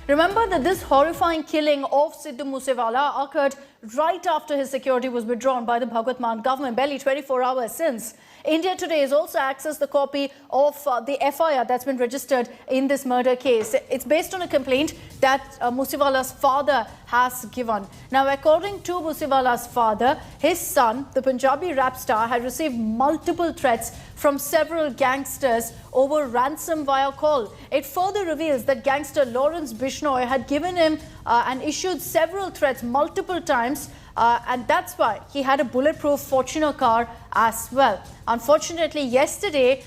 Remember that this horrifying killing of Sidhu Moose Wala occurred right after his security was withdrawn by the Bhagwat Mann government, barely 24 hours since. India Today has also accessed the copy of the FIR that's been registered in this murder case. It's based on a complaint that Moose Wala's father has given. Now, according to Moose Wala's father, his son, the Punjabi rap star, had received multiple threats from several gangsters over ransom via call. It further reveals that gangster Lawrence Bishnoi had given him and issued several threats multiple times, and that's why he had a bulletproof Fortuner car as well. Unfortunately, yesterday,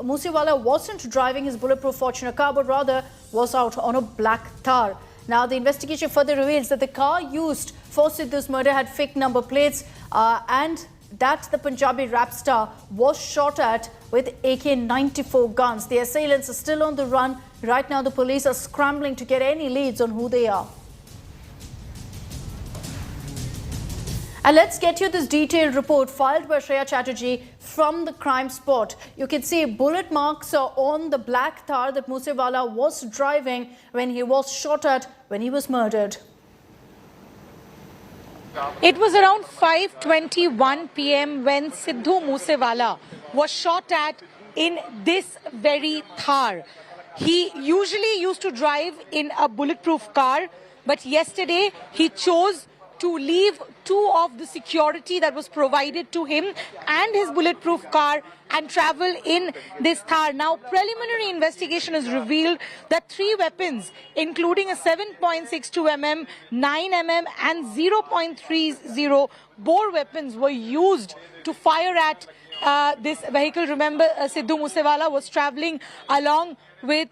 Moose Wala wasn't driving his bulletproof Fortuner car, but rather was out on a black Thar. Now, the investigation further reveals that the car used for Sidhu's murder had fake number plates and that the Punjabi rap star was shot at with AK-94 guns. The assailants are still on the run. Right now, the police are scrambling to get any leads on who they are. And let's get you this detailed report filed by Shreya Chatterjee from the crime spot. You can see bullet marks on the black Thar that Moose Wala was driving when he was shot at when he was murdered. It was around 5:21 p.m. when Sidhu Moose Wala was shot at in this very Thar. He usually used to drive in a bulletproof car, but yesterday he chose to leave two of the security that was provided to him and his bulletproof car and travel in this Thar. Now, preliminary investigation has revealed that 3 weapons, including a 7.62 mm, 9 mm and 0.30 bore weapons were used to fire at this vehicle. Remember, Sidhu Moose Wala was traveling along with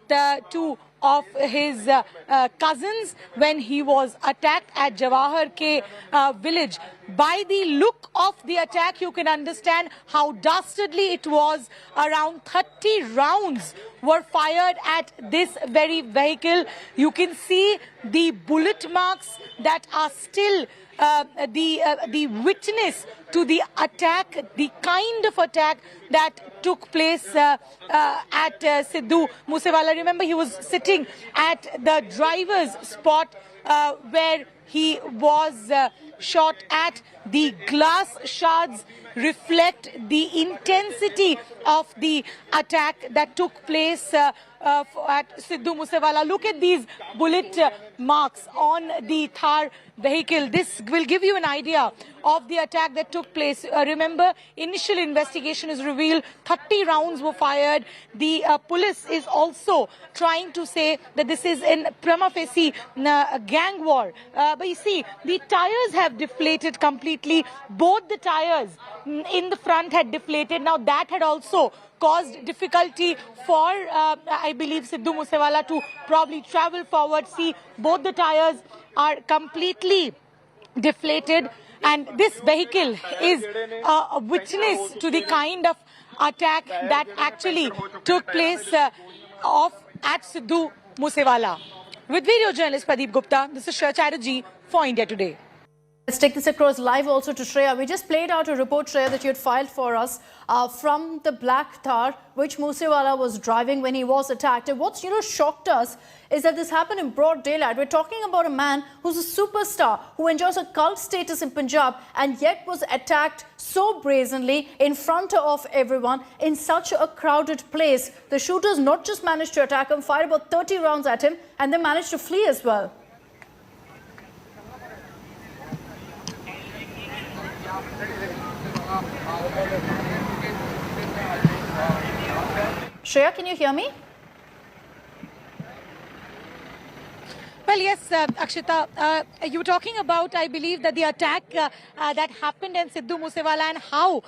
2 of his cousins when he was attacked at Jawaharke village. By the look of the attack, you can understand how dastardly it was. Around 30 rounds were fired at this very vehicle. You can see the bullet marks that are still the witness to the attack, the kind of attack that took place at Sidhu Moose Wala. Remember, he was sitting at the driver's spot where he was shot at. The glass shards reflect the intensity of the attack that took place at Sidhu Moose Wala. Look at these bullet marks on the Thar vehicle. This will give you an idea of the attack that took place. Remember, initial investigation has revealed 30 rounds were fired. The police is also trying to say that this is in prima facie gang war. But you see, the tires have deflated completely. Both the tires in the front had deflated. Now, that had also caused difficulty for, I believe, Sidhu Moose Wala to probably travel forward. See, both the tires are completely deflated, and this vehicle is a witness to the kind of attack that actually took place at Sidhu Moose Wala. With video journalist Pradeep Gupta, this is Shreya Chatterjee for India Today. Let's take this across live also to Shreya. We just played out a report, Shreya, that you had filed for us from the black Thar, which Moose Wala was driving when he was attacked. And what's, shocked us is that this happened in broad daylight. We're talking about a man who's a superstar, who enjoys a cult status in Punjab, and yet was attacked so brazenly in front of everyone in such a crowded place. The shooters not just managed to attack him, fired about 30 rounds at him, and they managed to flee as well. Shreya, can you hear me? Well, yes, Akshita, you were talking about, I believe, that the attack that happened in Sidhu Moose Wala and how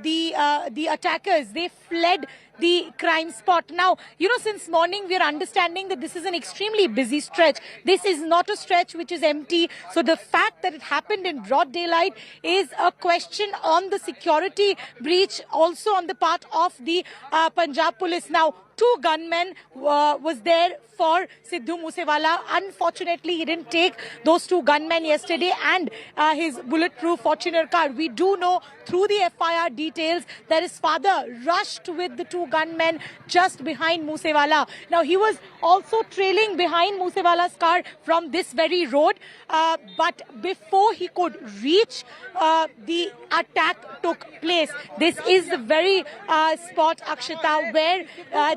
the attackers, they fled the crime spot. Now, since morning, we are understanding that this is an extremely busy stretch. This is not a stretch which is empty. So the fact that it happened in broad daylight is a question on the security breach, also on the part of the Punjab police. Now, 2 gunmen was there for Sidhu Moose Wala. Unfortunately, he didn't take those 2 gunmen yesterday and his bulletproof Fortuner car. We do know through the FIR details that his father rushed with the 2 two gunmen just behind Moose Wala. Now, he was also trailing behind Moose Wala's car from this very road. But before he could reach, the attack took place. This is the very spot, Akshita, where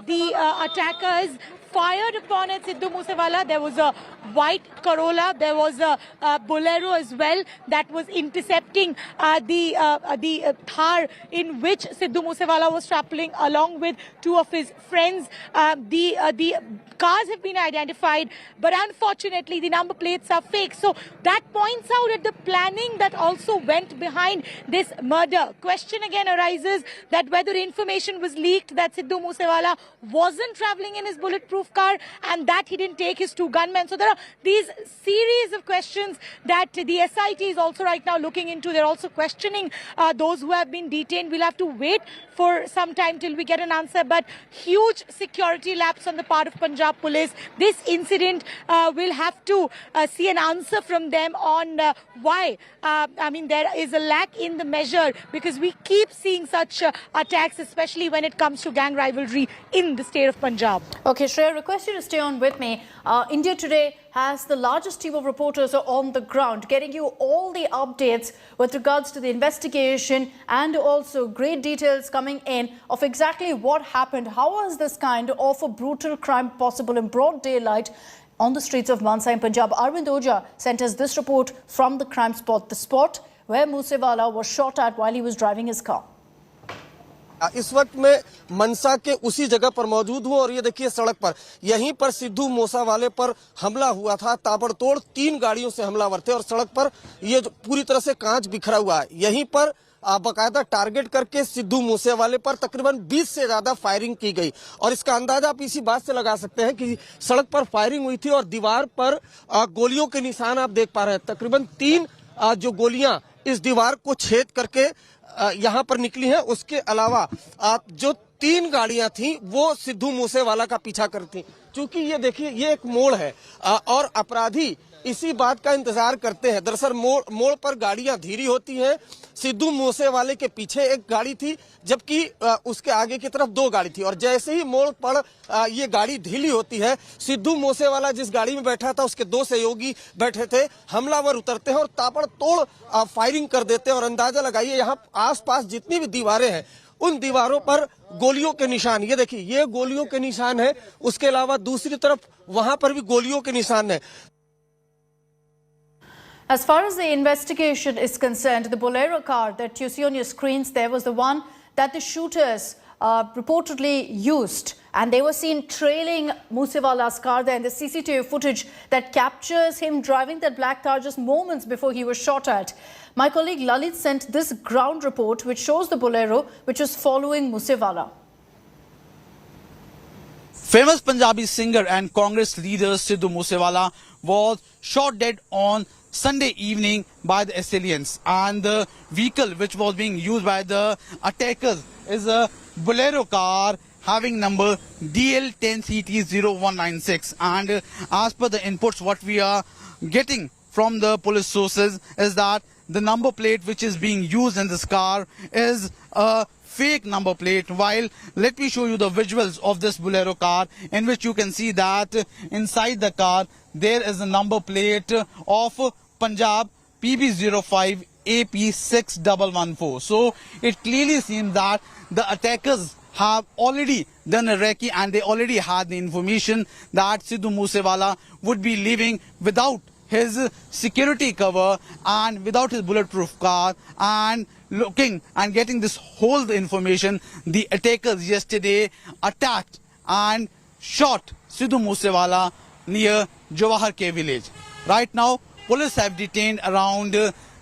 the attackers fired upon at Sidhu Moose Wala. There was a white Corolla, there was a Bolero as well that was intercepting the Thar in which Sidhu Moose Wala was traveling along with two of his friends. The cars have been identified, but unfortunately the number plates are fake. So that points out at the planning that also went behind this murder. Question again arises that whether information was leaked that Sidhu Moose Wala wasn't traveling in his bulletproof car and that he didn't take his two gunmen. So there are these series of questions that the SIT is also right now looking into. They're also questioning those who have been detained. We'll have to wait for some time till we get an answer, but huge security lapse on the part of Punjab Police. This incident will have to see an answer from them on why. I mean, there is a lack in the measure because we keep seeing such attacks, especially when it comes to gang rivalry in the state of Punjab. Okay, Shreya, request you to stay on with me. India Today has the largest team of reporters on the ground, getting you all the updates with regards to the investigation and also great details coming in of exactly what happened. How is this kind of a brutal crime possible in broad daylight on the streets of Mansa in Punjab? Arvind Oja sent us this report from the crime spot, the spot where Moose Wala was shot at while he was driving his car. इस वक्त मैं मनसा के उसी जगह पर मौजूद हूं और ये देखिए सड़क पर यहीं पर सिद्धू मूसा वाले पर हमला हुआ था। ताबड़तोड़ 3 गाड़ियों से हमलावर थे और सड़क पर ये पूरी तरह से कांच बिखरा हुआ है। यहीं पर बाकायदा टारगेट करके सिद्धू मूसे वाले पर तकरीबन 20 से ज्यादा फायरिंग की गई और इसका अंदाजा आप इसी बात से लगा सकते हैं कि सड़क पर फायरिंग हुई थी और दीवार पर गोलियों के निशान आप देख पा रहे हैं। तकरीबन 3 जो गोलियां इस दीवार को छेद करके यहाँ पर निकली हैं। उसके अलावा जो 3 गाड़ियां थी वो सिद्धू मूसे वाला का पीछा करती। क्योंकि ये देखिए ये एक मोड़ है और अपराधी इसी बात का इंतजार करते हैं। दरअसल मोड़ पर गाड़ियां धीरी होती हैं। सिद्धू मूसे वाले के पीछे एक गाड़ी थी जबकि उसके आगे की तरफ 2 गाड़ी थी और जैसे ही मोड़ पर ये गाड़ी ढीली होती है, सिद्धू मूसे वाला जिस गाड़ी में बैठा था उसके 2 सहयोगी बैठे थे। हमलावर उतरते हैं और ताबड़तोड़ फायरिंग कर देते हैं और अंदाजा लगाइए यहाँ आसपास जितनी भी दीवारें हैं उन दीवारों पर गोलियों के निशान। ये देखिए ये गोलियों के निशान है। उसके अलावा दूसरी तरफ वहां पर भी गोलियों के निशान है। As far as the investigation is concerned, the Bolero car that you see on your screens there was the one that the shooters reportedly used, and they were seen trailing Moose Wala's car there in the CCTV footage that captures him driving that black car just moments before he was shot at. My colleague Lalit sent this ground report which shows the Bolero which was following Moose Wala. Famous Punjabi singer and Congress leader Sidhu Moose Wala was shot dead on Sunday evening by the assailants, and the vehicle which was being used by the attackers is a Bolero car having number DL10CT0196, and as per the inputs what we are getting from the police sources is that the number plate which is being used in this car is a fake number plate. While let me show you the visuals of this Bolero car in which you can see that inside the car there is a number plate of Punjab PB05 AP6114. So it clearly seems that the attackers have already done a recce and they already had the information that Sidhu Moose Wala would be leaving without his security cover and without his bulletproof car, and looking and getting this whole information, the attackers yesterday attacked and shot Sidhu Moose Wala near Jawaharke village. Right now, police have detained around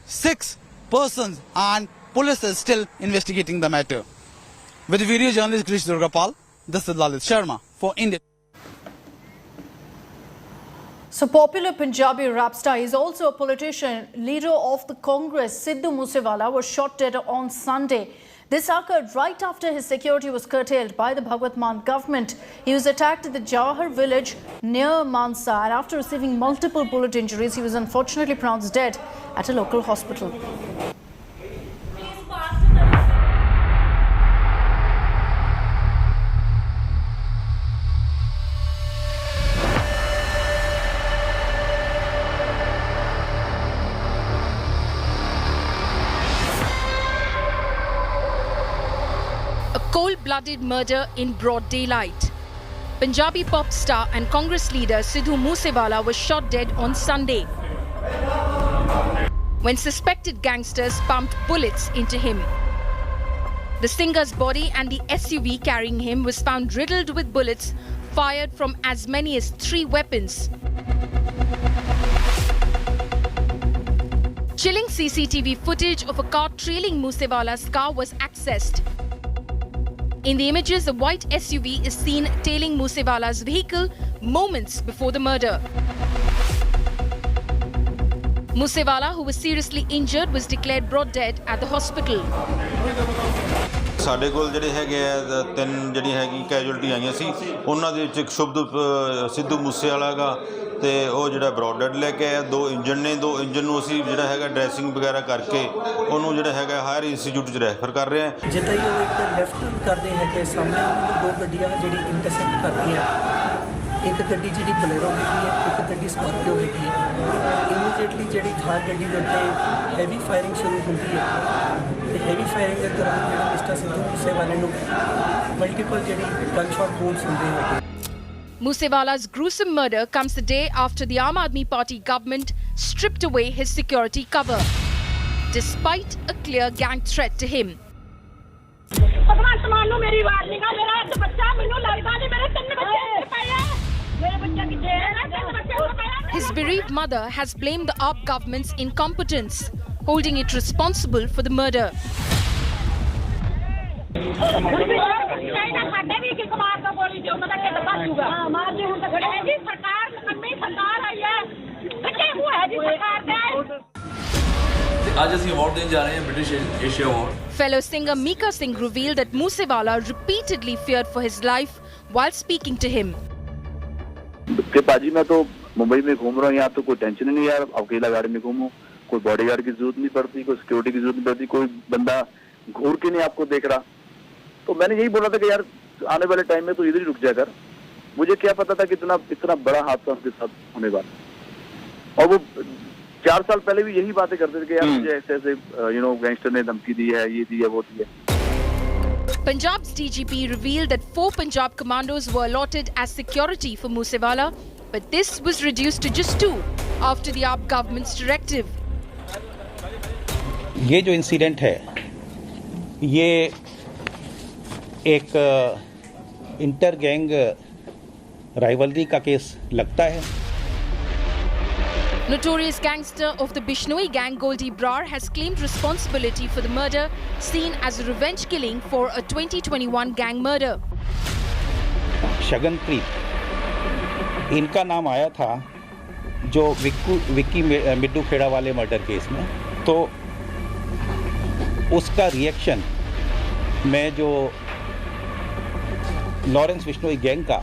6 persons and police is still investigating the matter. With video journalist Krish Durgapal, this is Lalit Sharma for India. So popular Punjabi rap star is also a politician, leader of the Congress, Sidhu Moose Wala was shot dead on Sunday. This occurred right after his security was curtailed by the Bhagwat Mann government. He was attacked at the Jawahar village near Mansa, and after receiving multiple bullet injuries, he was unfortunately pronounced dead at a local hospital. cold-blooded murder in broad daylight. Punjabi pop star and Congress leader Sidhu Moose Wala was shot dead on Sunday when suspected gangsters pumped bullets into him. The singer's body and the SUV carrying him was found riddled with bullets fired from as many as 3 weapons. Chilling CCTV footage of a car trailing Moose Wala's car was accessed. In the images, a white SUV is seen tailing Moose Wala's vehicle moments before the murder. Moose Wala, who was seriously injured, was declared brought dead at the hospital. ਸਾਡੇ ਕੋਲ ਜਿਹੜੇ ਹੈਗੇ ਆ 3 ਜਿਹੜੀ ਹੈਗੀ casualty ਆਈਆਂ ਸੀ ਉਹਨਾਂ ਦੇ ਵਿੱਚ ਇੱਕ ਸ਼ੁਭਦੀਪ ਸਿੱਧੂ ਮੂਸੇ ਵਾਲਾ ਗਾ ਤੇ ਉਹ ਜਿਹੜਾ ਬਰੌਡ ਡੈਡ ਲੈ ਕੇ ਆਇਆ 2 ਇੰਜਨ ਨੇ 2 ਇੰਜਨ ਨੂੰ ਅਸੀਂ ਜਿਹੜਾ ਹੈਗਾ ਡਰੈਸਿੰਗ ਵਗੈਰਾ ਕਰਕੇ ਉਹਨੂੰ ਜਿਹੜਾ ਹੈਗਾ ਹਾਇਰ ਇੰਸਟੀਚਿਊਟ 'ਚ ਰੈਫਰ ਕਰ ਰਹੇ ਹਾਂ ਜਿੱਦਾਂ ਹੀ ਉਹ ਇੱਕ ਲੈਫਟ ਕਰਦੇ ਹੈਗੇ ਸਾਹਮਣੇ 2 ਗੱਡੀਆਂ ਜਿਹੜੀ ਇੰਟਰਸੈਕਟ ਕਰਦੀਆਂ ਇੱਕ ਗੱਡੀ ਜਿਹੜੀ ਬਲੇਰੋ ਹੈਗੀ ਹੈ ਇੱਕ ਗੱਡੀ ਸਕਾਰਪੀਓ ਹੈਗੀ ਹੈ ਇਮੀਡੀਏਟਲੀ ਜਿਹੜੀ ਥਾਰ ਗੱਡੀ ਦੇ ਉੱਤੇ ਹੈਵੀ ਫਾਇਰਿੰਗ ਸ਼ੁਰੂ ਹੁੰਦੀ ਹੈ ਤੇ ਹੈਵੀ ਫਾਇਰਿੰਗ ਦੇ ਦੌਰਾਨ ਜਿਹੜੇ ਮਿਸਟਰ ਸਿੱਧੂ ਮੂਸੇ ਵਾਲੇ ਨੂੰ ਮਲਟੀਪਲ ਜਿਹੜੀ ਗਨਸ਼ਾਟ ਵੂਨਸ ਹੁੰਦੇ ਹੈਗੇ Moose Wala's gruesome murder comes the day after the Aam Aadmi Party government stripped away his security cover, despite a clear gang threat to him. His bereaved mother has blamed the AAP government's incompetence, holding it responsible for the murder. Fellow singer Mika Singh revealed that Moose Wala repeatedly feared for his life while speaking to him. कि पाजी मैं तो मुंबई में घूम रहा हूँ यहाँ तो कोई टेंशन ही नहीं यार अकेला गाड़ी में घूमूं कोई बॉडीगार्ड की जरूरत नहीं पड़ती कोई सिक्योरिटी की जरूरत नहीं पड़ती कोई बंदा घूर के नहीं आपको देख रहा तो मैंने यही बोला था कि यार आने वाले टाइम में तो इधर ही रुक जाकर मुझे क्या पता था कि इतना बड़ा हादसा उसके साथ होने वाला और वो 4 साल पहले भी यही बातें करते थे कि यार मुझे ऐसे ऐसे गैंगस्टर ने धमकी दी है ये दी है वो दी है Punjab's DGP revealed that 4 Punjab commandos were allotted as security for Moose Wala, but this was reduced to just 2 after the AAP government's directive. ये जो इंसिडेंट है ये एक इंटर गैंग राइवलरी का केस लगता है Notorious gangster of the Bishnoi gang Goldie Brar has claimed responsibility for the murder seen as a revenge killing for a 2021 gang murder. Shaganpreet इनका नाम आया था जो विक्की मिड्डू खेड़ा वाले मर्डर केस में तो उसका रिएक्शन में जो लॉरेंस बिश्नोई गैंग का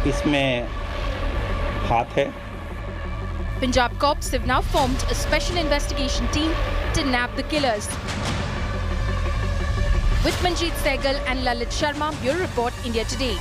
इसमें हाथ है Punjab cops have now formed a special investigation team to nab the killers. With Manjeet Sehgal and Lalit Sharma, Bureau Report, India Today.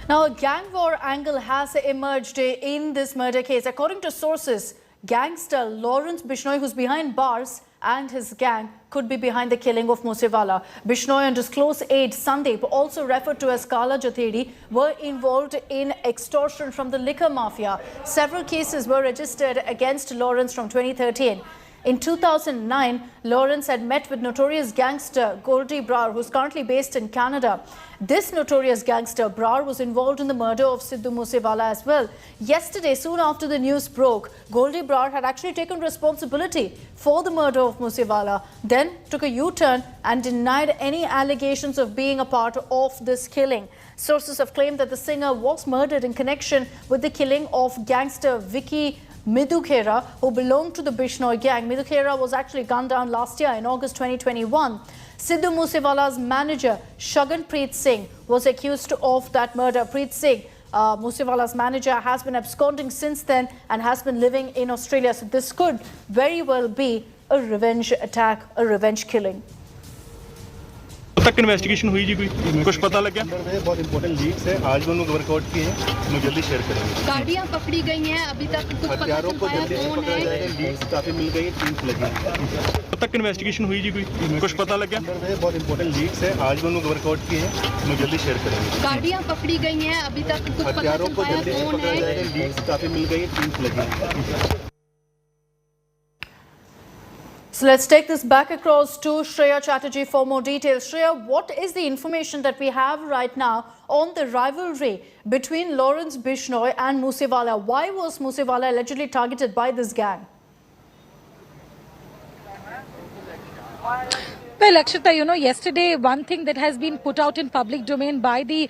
Now, a gang war angle has emerged in this murder case. According to sources, gangster Lawrence Bishnoi, who's behind bars, and his gang could be behind the killing of Moose Wala. Bishnoi and his close aide Sandeep, also referred to as Kala Jathedi, were involved in extortion from the liquor mafia. Several cases were registered against Lawrence from 2013. In 2009, Lawrence had met with notorious gangster Goldie Brar, who's currently based in Canada. This notorious gangster, Brar, was involved in the murder of Sidhu Moose Wala as well. Yesterday, soon after the news broke, Goldie Brar had actually taken responsibility for the murder of Moose Wala, then took a U-turn and denied any allegations of being a part of this killing. Sources have claimed that the singer was murdered in connection with the killing of gangster Vicky Midhu Khera, who belonged to the Bishnoi gang. Midhu Khera was actually gunned down last year in August 2021. Sidhu Moose Wala's manager, Shaganpreet Singh, was accused of that murder. Preet Singh, Moose Wala's manager, has been absconding since then and has been living in Australia. So this could very well be a revenge attack, a revenge killing. तक investigation हुई जी, कोई कुछ पता लग गया? बहुत important Leeds है, आज भी उन्होंने वर्कआउट किए हैं, हम जल्दी शेयर करेंगे। गाड़ियाँ पकड़ी गई हैं, अभी तक कुछ पता चल पाया कौन है? लीड्स काफी मिल गई, टीम्स लगी। तक इन्वेस्टिगेशन हुई जी, कोई कुछ पता लग गया? बहुत इंपॉर्टेंट लीड्स है, आज भी उन्होंने वर्कआउट किए हैं, हम जल्दी शेयर करेंगे। गाड़ियाँ पकड़ी गई हैं, अभी तक कुछ पता चल पाया कौन है? लीड्स काफी मिल गई, टीम्स लगी। So let's take this back across to Shreya Chatterjee for more details. Shreya, what is the information that we have right now on the rivalry between Lawrence Bishnoi and Moose Wala? Why was Moose Wala allegedly targeted by this gang? Well, Akshita, you know, yesterday one thing that has been put out in public domain by the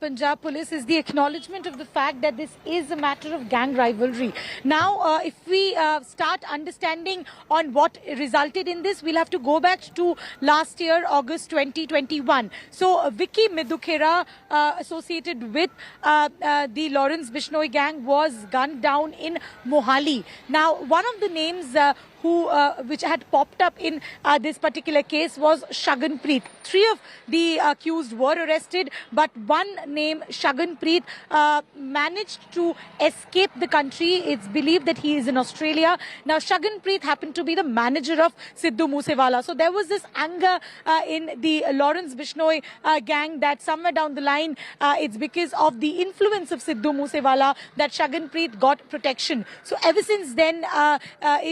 Punjab police is the acknowledgement of the fact that this is a matter of gang rivalry. Now, if we start understanding on what resulted in this, we'll have to go back to last year, August 2021. So, Vicky Middukhera, associated with the Lawrence Bishnoi gang, was gunned down in Mohali. Now, one of the names which had popped up in this particular case was Shaganpreet. 3 of the accused were arrested, but one name, Shaganpreet, managed to escape the country. It's believed that he is in Australia. Now, Shaganpreet happened to be the manager of Sidhu Moose Wala. So there was this anger in the Lawrence Bishnoi gang that somewhere down the line, it's because of the influence of Sidhu Moose Wala that Shaganpreet got protection. So ever since then,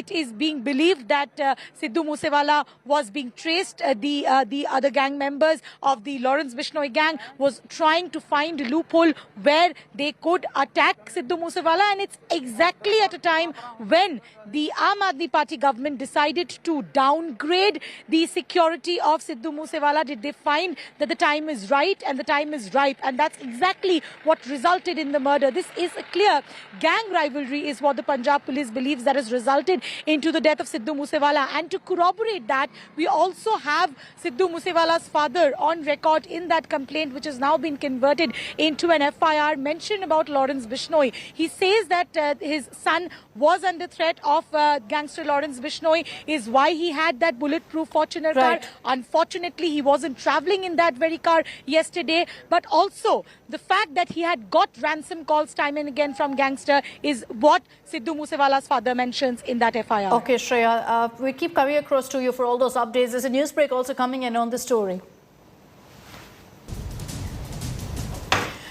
it is being believed that Sidhu Moose Wala was being traced. The other gang members of the Lawrence Bishnoi gang was trying to find a loophole where they could attack Sidhu Moose Wala, and it's exactly at a time when the Aam Aadmi Party government decided to downgrade the security of Sidhu Moose Wala. Did they find that the time is right and the time is ripe, and that's exactly what resulted in the murder. This is a clear gang rivalry is what the Punjab police believes that has resulted into the death of Sidhu Moose Wala. And to corroborate that, we also have Sidhu Moose Wala's father on record in that complaint, which has now been converted into an FIR, mentioned about Lawrence Bishnoi. He says that his son was under threat of gangster Lawrence Bishnoi, is why he had that bulletproof Fortuner car. Unfortunately, he wasn't travelling in that very car yesterday, but also the fact that he had got ransom calls time and again from gangster is what Sidhu Moose Wala's father mentions in that FIR. Okay, Shreya, we keep coming across to you for all those updates. There's a news break also coming in on the story.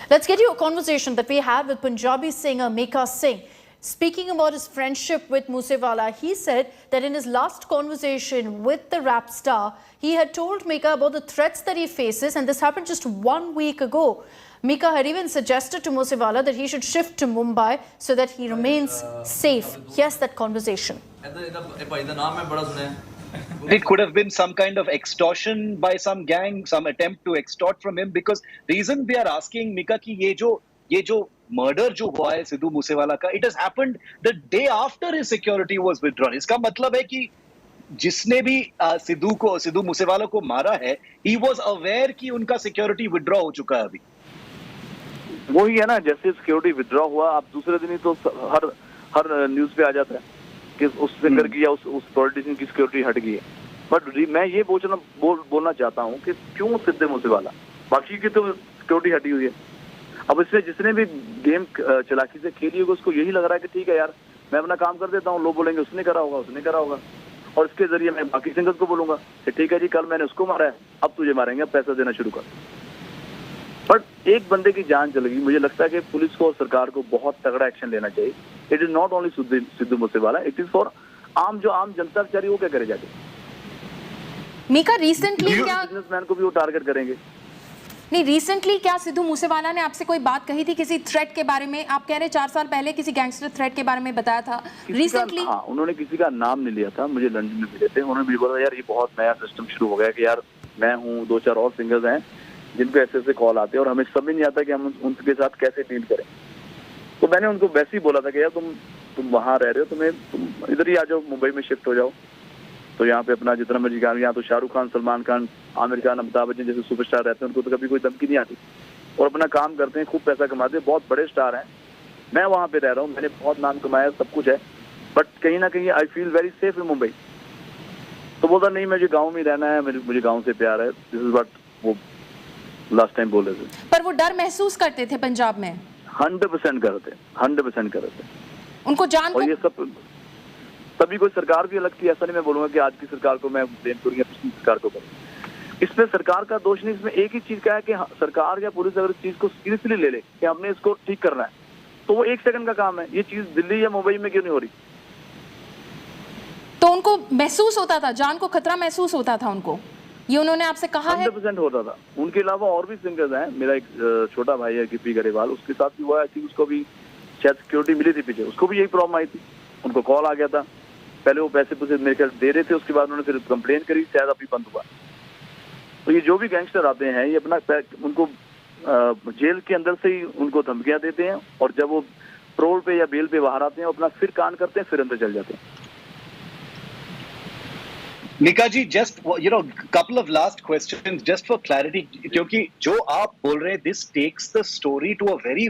Let's get you a conversation that we had with Punjabi singer Mika Singh. Speaking about his friendship with Moose Wala, he said that in his last conversation with the rap star, he had told Mika about the threats that he faces, and this happened just 1 week ago. Mika had even suggested to Moose Wala that he should shift to Mumbai so that he remains safe. Here's that conversation. It could have been some kind of extortion by some gang, some attempt to extort from him, because reason we are asking Mika ki ye jo murder जो हुआ है सिद्धू मूसेवाला का, it has happened the day after his security was withdrawn. इसका मतलब है कि जिसने भी सिद्धू मूसेवाला को मारा है, he was aware कि उनका security withdraw हो चुका है अभी. वही है ना, जैसे सिक्योरिटी विथड्रॉ हुआ, आप दूसरे दिन ही तो हर न्यूज पे आ जाता है कि उस सिंगर की या उस पॉलिटिशियन की सिक्योरिटी हट गई है. बट मैं ये बोलना चाहता हूँ कि क्यों सिद्धू मूसेवाला, बाकी की तो सिक्योरिटी हटी हुई है. अब इसमें जिसने भी गेम चलाकी से खेली होगी उसको यही लग रहा है कि ठीक है यार, मैं अपना काम कर देता हूँ, लोग बोलेंगे उसने करा होगा, और इसके जरिए मैं बाकी सिंगर्स को बोलूंगा कि ठीक है जी, कल मैंने उसको मारा है, अब तुझे मारेंगे, अब पैसा देना शुरू कर. बट एक बंदे की जान चलेगी. मुझे लगता है कि पुलिस को और सरकार को बहुत तगड़ा एक्शन लेना चाहिए. It is not only Sidhu Moosewala, it is for जो आम जनता बेचारी, वो क्या करे जाके. मीका, रिसेंटली क्या बिजनेसमैन को भी वो टारगेट करेंगे? नहीं, रिसेंटली क्या सिद्धू मूसेवाला ने आपसे कोई बात कही थी किसी थ्रेट के बारे में? आप कह रहे 4 साल पहले किसी गैंगस्टर थ्रेट के बारे में बताया था. रिसेंटली हाँ, उन्होंने किसी का नाम नहीं लिया था. मुझे लंदन में मिले थे, उन्होंने भी बोला यार ये बहुत नया सिस्टम शुरू हो गया कि यार मैं हूँ, 2-4 और सिंगर्स हैं जिनको ऐसे कॉल आते हैं और हमें समझ नहीं आता कि हम उनके साथ कैसे डील करें. तो मैंने उनको वैसे ही बोला था कि यार तुम वहाँ रह रहे हो, तुम इधर ही आ जाओ, मुंबई में शिफ्ट हो जाओ. तो यहाँ पे अपना जितना मर्जी काम, यहाँ तो शाहरुख खान, सलमान खान, आमिर खान, अमिताभ बच्चन जैसे सुपरस्टार रहते हैं, उनको तो कभी कोई धमकी नहीं आती और अपना काम करते हैं, खूब पैसा कमाते हैं, बहुत बड़े स्टार हैं. मैं वहाँ पे रह रहा हूँ, मैंने बहुत नाम कमाया, सब कुछ है, बट कहीं ना कहीं I feel very safe in Mumbai. तो बोलता नहीं, मुझे गाँव में रहना है, मुझे गाँव से प्यार है. दिस इज व्हाट वो लास्ट टाइम बोले थे। पर वो डर महसूस करते थे पंजाब में? 100% करते, 100% करते। उनको जान और ये सब तभी कोई सरकार भी अलग थी, ऐसा नहीं मैं बोलूंगा कि आज की सरकार को मैं ब्लेम करूंगा पिछली सरकार को करूँ। इसमें सरकार का दोष नहीं, इसमें एक ही चीज का है कि सरकार या पुलिस अगर इस चीज को सीरियसली ले ले कि हमने इसको ठीक करना है, तो वो 1 सेकंड का काम है। ये चीज दिल्ली या मुंबई में क्यों नहीं हो रही? तो उनको महसूस होता था, जान को खतरा महसूस होता था उनको, ये उन्होंने आपसे कहा है? 100% होता था। उनके अलावा और भी सिंगर्स हैं, मेरा एक छोटा भाई है गिप्पी गरेवाल, उसके साथ भी हुआ है, उसको भी शायद सिक्योरिटी मिली थी पीछे, उसको भी यही प्रॉब्लम आई थी। उनको कॉल आ गया था, पहले वो पैसे मेरे ख्याल दे रहे थे, उसके बाद उन्होंने फिर कंप्लेन करी, शायद अभी बंद हुआ। तो ये जो भी गैंगस्टर आते हैं ये अपना उनको जेल के अंदर से ही उनको धमकियां देते हैं, और जब वो प्रोल पे या बेल पे बाहर आते हैं अपना फिर कांड करते हैं, फिर अंदर चल जाते हैं। Mika ji, just couple of last questions just for clarity, क्योंकि जो आप बोल रहे हैं, this takes the story to a very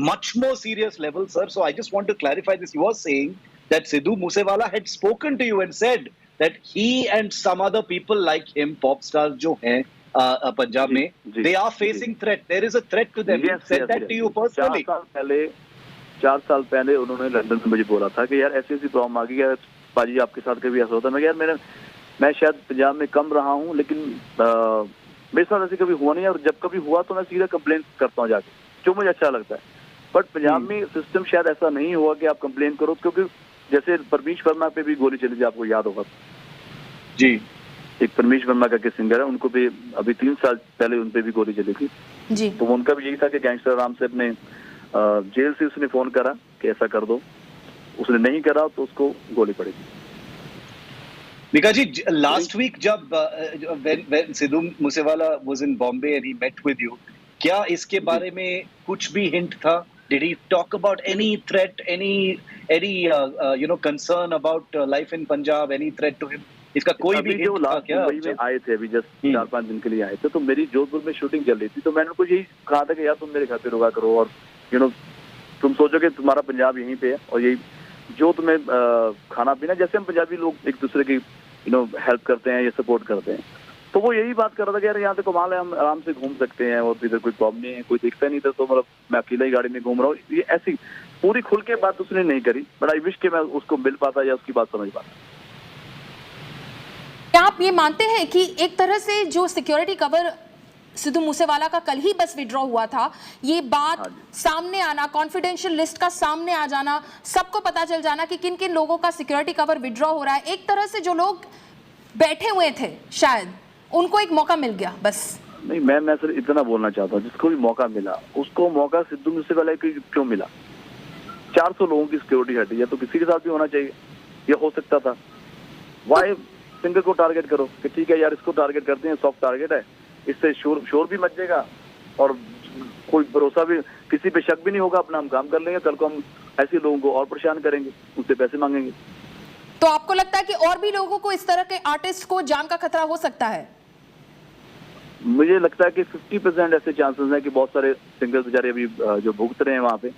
much more serious level, sir. So I just want to clarify this. You were saying that Sidhu Moose Wala had spoken to you and said that he and some other people like him, pop stars जो हैं पंजाब में, they are facing threat. There is a threat to them. He said that to you personally. 4 साल पहले उन्होंने London में मुझे बोला था कि यार ऐसी प्रॉब्लम आ गई है पाजी, आपके साथ कभी ऐसा होता है? मैं यार मैं शायद पंजाब में कम रहा हूँ, लेकिन मेरे साथ ऐसे कभी हुआ नहीं है, और जब कभी हुआ तो मैं सीधा कंप्लेन करता हूँ जाके, जो मुझे अच्छा लगता है। बट पंजाब में सिस्टम शायद ऐसा नहीं हुआ कि आप कंप्लेन करो, क्योंकि जैसे परमीश वर्मा पे भी गोली चली थी, आपको याद होगा जी। एक परमीश वर्मा का के सिंगर है, उनको भी अभी 3 साल पहले उन पे भी गोली चली थी जी। तो उनका भी यही था कि गैंगस्टर आराम से अपने जेल से उसने फोन करा कि ऐसा कर दो, उसने नहीं करा तो उसको गोली पड़ेगी। Mika ji, last week जब when Sidhu Moose Wala was in Bombay and he met with you, क्या इसके बारे में कुछ भी hint था? Did he talk about any threat, any concern about life in Punjab, any threat to him? इसका कोई भी hint था क्या? मुंबई में आए थे अभी जस्ट 4-5 दिन के लिए आए थे, तो मेरी जोधपुर में शूटिंग चल रही थी, तो मैंने उनको यही कहा था कि यार तुम मेरे घर पे रुका करो, और तुम सोचो कि तुम्हारा पंजाब यहीं पे है, और यही जो तुम्हें खाना पीना, जैसे हम पंजाबी लोग एक दूसरे की हेल्प करते हैं या सपोर्ट करते हैं, तो वो यही बात कर रहा था कि यार यहाँ से कमाल है, हम आराम से घूम सकते हैं और इधर कोई प्रॉब्लम नहीं है, कोई दिखता नहीं था, तो मतलब मैं अकेला ही गाड़ी में घूम रहा हूँ। ये ऐसी पूरी खुल के बात उसने नहीं करी, बट आई विश कि मैं उसको मिल पाता या उसकी बात समझ पाता। क्या आप ये मानते हैं कि एक तरह से जो सिक्योरिटी कवर सिद्धू मूसेवाला का कल ही बस विड्रॉ हुआ था, ये बात सामने आना, कॉन्फिडेंशियल लिस्ट का सामने आ जाना, सबको पता चल जाना कि किन किन लोगों का सिक्योरिटी कवर विड्रॉ हो रहा है, एक तरह से जो लोग बैठे हुए थे शायद उनको एक मौका मिल गया? बस नहीं, मैं सिर्फ इतना बोलना चाहता हूँ, जिसको भी मौका मिला उसको मौका सिद्धू मूसेवाला को क्यों मिला? 400 लोगों की सिक्योरिटी हटी है, तो किसी के साथ भी होना चाहिए, ये हो सकता था। वाई सिंगर को टारगेट करो कि ठीक है यार इसको टारगेट करते हैं, सॉफ्ट टारगेट है, इससे शोर भी मच जाएगा और कोई भरोसा भी, किसी पे शक भी नहीं होगा, अपना हम काम कर लेंगे, कल को हम ऐसे लोगों को और परेशान करेंगे, उनसे पैसे मांगेंगे। तो आपको लगता है कि और भी लोगों को, इस तरह के आर्टिस्ट को जान का खतरा हो सकता है? मुझे लगता है कि 50% ऐसे चांसेस हैं कि बहुत सारे सिंगर्स बेचारे अभी जो भुगत रहे हैं वहाँ पे,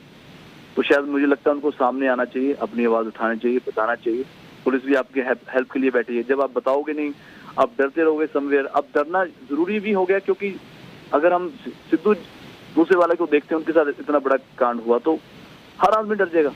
तो शायद मुझे लगता है उनको सामने आना चाहिए, अपनी आवाज उठानी चाहिए, बताना चाहिए। पुलिस भी आपकी हेल्प के लिए बैठी है, जब आप बताओगे नहीं, आप डरते रहोगे समवेयर। अब डरना जरूरी भी हो गया, क्योंकि अगर हम सिद्धू मूसेवाला को देखते हैं, उनके साथ इतना बड़ा कांड हुआ, तो हर आदमी डर जाएगा।